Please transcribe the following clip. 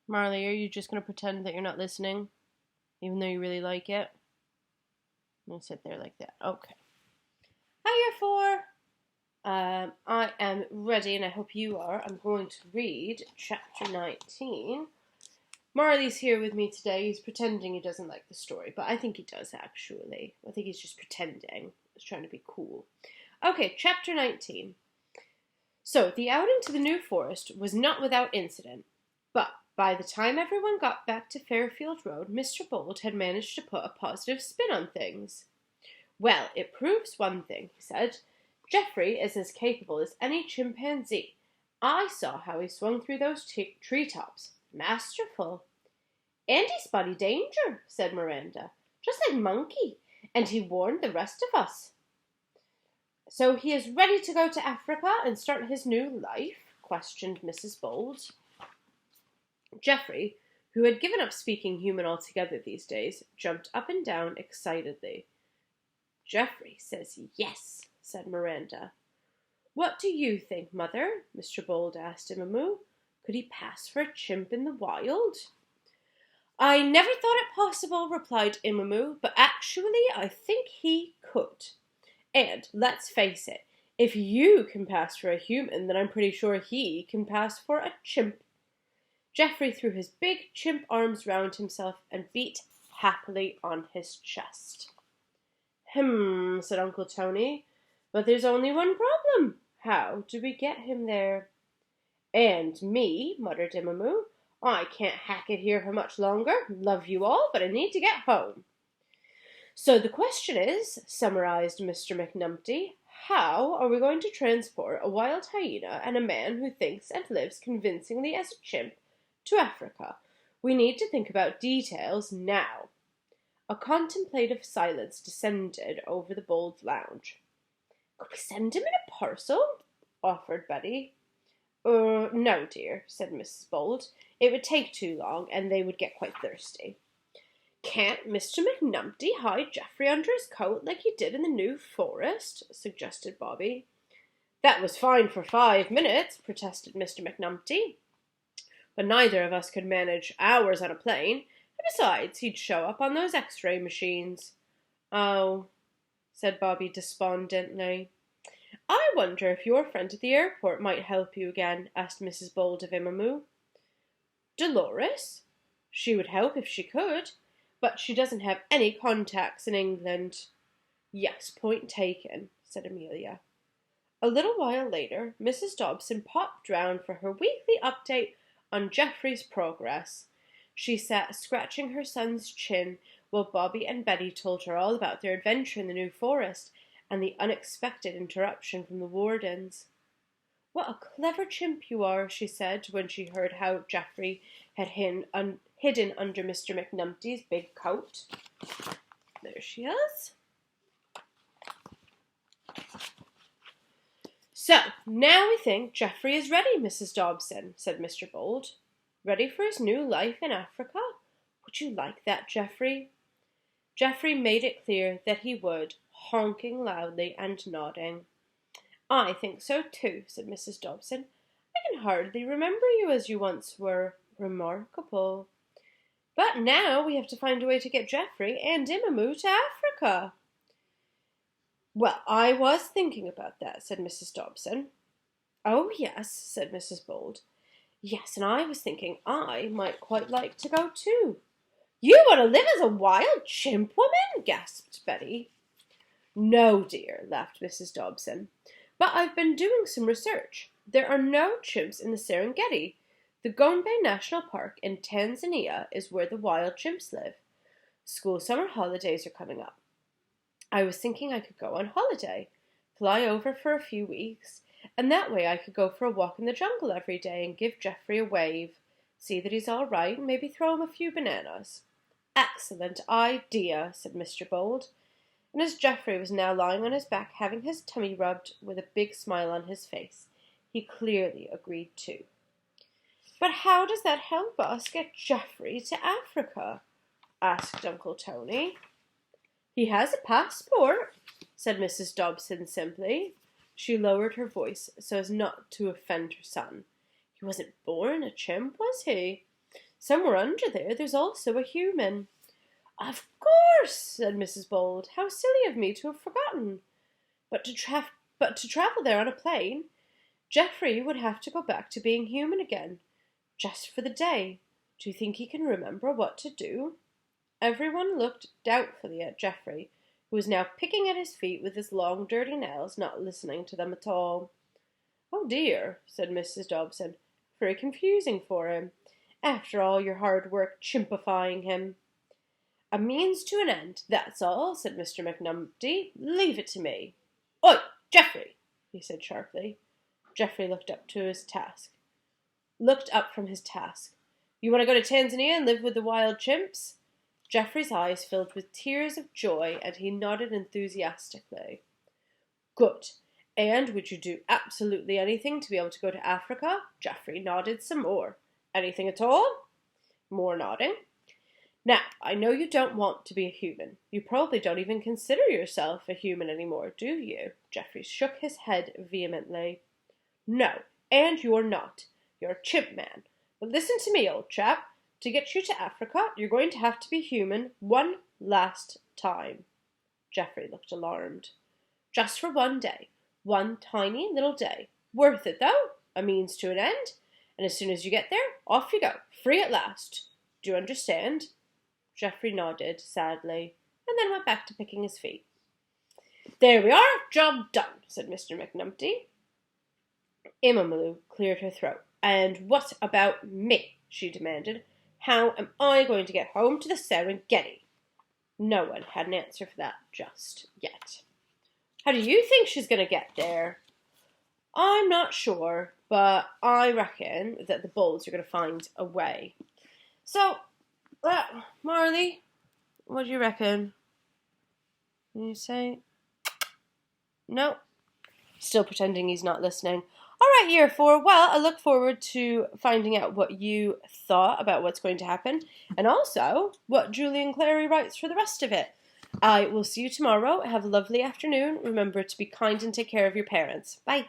Marley, are you just going to pretend that you're not listening, even though you really like it? I'm going to sit there like that. Okay. Hiya, four. I am ready, and I hope you are. I'm going to read chapter 19. Marley's here with me today. He's pretending he doesn't like the story, but I think he does, actually. I think he's just pretending. He's trying to be cool. Okay, chapter 19. So, the outing to the New Forest was not without incident, but by the time everyone got back to Fairfield Road, Mr. Bold had managed to put a positive spin on things. Well, it proves one thing, he said. Geoffrey is as capable as any chimpanzee. I saw how he swung through those treetops. Masterful. And he spotted danger, said Miranda. Just like Monkey. And he warned the rest of us. So he is ready to go to Africa and start his new life? Questioned Mrs. Bold. Geoffrey, who had given up speaking human altogether these days, jumped up and down excitedly. Geoffrey says yes, said Miranda. What do you think, Mother? Mr. Bold asked Imamu. Could he pass for a chimp in the wild? I never thought it possible, replied Imamu, but actually I think he could. And, let's face it, if you can pass for a human, then I'm pretty sure he can pass for a chimp. Geoffrey threw his big chimp arms round himself and beat happily on his chest. Said Uncle Tony, but there's only one problem. How do we get him there? And me, muttered Imamu. I can't hack it here for much longer. Love you all, but I need to get home. So the question is, summarized Mr. McNumpty, how are we going to transport a wild hyena and a man who thinks and lives convincingly as a chimp to Africa? We need to think about details now. A contemplative silence descended over the Bold lounge. Could we send him in a parcel? Offered Betty. No, dear, said Mrs. Bold. It would take too long, and they would get quite thirsty. Can't Mr. McNumpty hide Geoffrey under his coat like he did in the New Forest? Suggested Bobby. That was fine for 5 minutes, protested Mr. McNumpty. But neither of us could manage hours on a plane, and besides, he'd show up on those X-ray machines. Oh, said Bobby despondently. I wonder if your friend at the airport might help you again, asked Mrs. Bold of Imamu. Dolores? She would help if she could, but she doesn't have any contacts in England. Yes, point taken, said Amelia. A little while later, Mrs. Dobson popped round for her weekly update on Geoffrey's progress. She sat scratching her son's chin while Bobby and Betty told her all about their adventure in the New Forest and the unexpected interruption from the wardens. What a clever chimp you are, she said when she heard how Geoffrey had hidden under Mr. McNumpty's big coat. There she is. So, now we think Geoffrey is ready, Mrs. Dobson, said Mr. Bold. Ready for his new life in Africa? Would you like that, Geoffrey? Geoffrey made it clear that he would, honking loudly and nodding. I think so too, said Mrs. Dobson. I can hardly remember you as you once were. Remarkable. But now we have to find a way to get Geoffrey and Imamu to Africa. Well, I was thinking about that, said Mrs. Dobson. Oh, yes, said Mrs. Bold. Yes, and I was thinking I might quite like to go too. You want to live as a wild chimp woman? Gasped Betty. No, dear, laughed Mrs. Dobson. But I've been doing some research. There are no chimps in the Serengeti. The Gombe National Park in Tanzania is where the wild chimps live. School summer holidays are coming up. I was thinking I could go on holiday, fly over for a few weeks, and that way I could go for a walk in the jungle every day and give Geoffrey a wave, see that he's all right, and maybe throw him a few bananas. Excellent idea, said Mr. Bold. And as Geoffrey was now lying on his back having his tummy rubbed with a big smile on his face, he clearly agreed too. But how does that help us get Geoffrey to Africa? Asked Uncle Tony. He has a passport, said Mrs. Dobson simply. She lowered her voice so as not to offend her son. He wasn't born a chimp, was he? Somewhere under there, there's also a human. Of course, said Mrs. Bold. How silly of me to have forgotten. But to travel there on a plane, Geoffrey would have to go back to being human again, just for the day. Do you think he can remember what to do? Everyone looked doubtfully at Geoffrey, who was now picking at his feet with his long, dirty nails, not listening to them at all. Oh dear, said Mrs. Dobson. Very confusing for him. After all your hard work chimpifying him. A means to an end, that's all, said Mr. McNumpty. Leave it to me. Oi, Geoffrey, he said sharply. Geoffrey looked up from his task. You want to go to Tanzania and live with the wild chimps? Geoffrey's eyes filled with tears of joy, and he nodded enthusiastically. Good. And would you do absolutely anything to be able to go to Africa? Geoffrey nodded some more. Anything at all? More nodding. Now, I know you don't want to be a human. You probably don't even consider yourself a human anymore, do you? Geoffrey shook his head vehemently. No, and you're not. You're a chimp man. But listen to me, old chap. To get you to Africa, you're going to have to be human one last time. Geoffrey looked alarmed. Just for one day. One tiny little day. Worth it, though. A means to an end. And as soon as you get there, off you go. Free at last. Do you understand? Geoffrey nodded sadly, and then went back to picking his feet. There we are. Job done, said Mr. McNumpty. Imamaloo cleared her throat. And what about me? She demanded. How am I going to get home to the Serengeti? No one had an answer for that just yet. How do you think she's going to get there? I'm not sure, but I reckon that the Bolds are going to find a way. So, Marley, what do you reckon? You say? No. Still pretending he's not listening. All right, year 4. Well, I look forward to finding out what you thought about what's going to happen, and also what Julian Clary writes for the rest of it. I will see you tomorrow. Have a lovely afternoon. Remember to be kind and take care of your parents. Bye.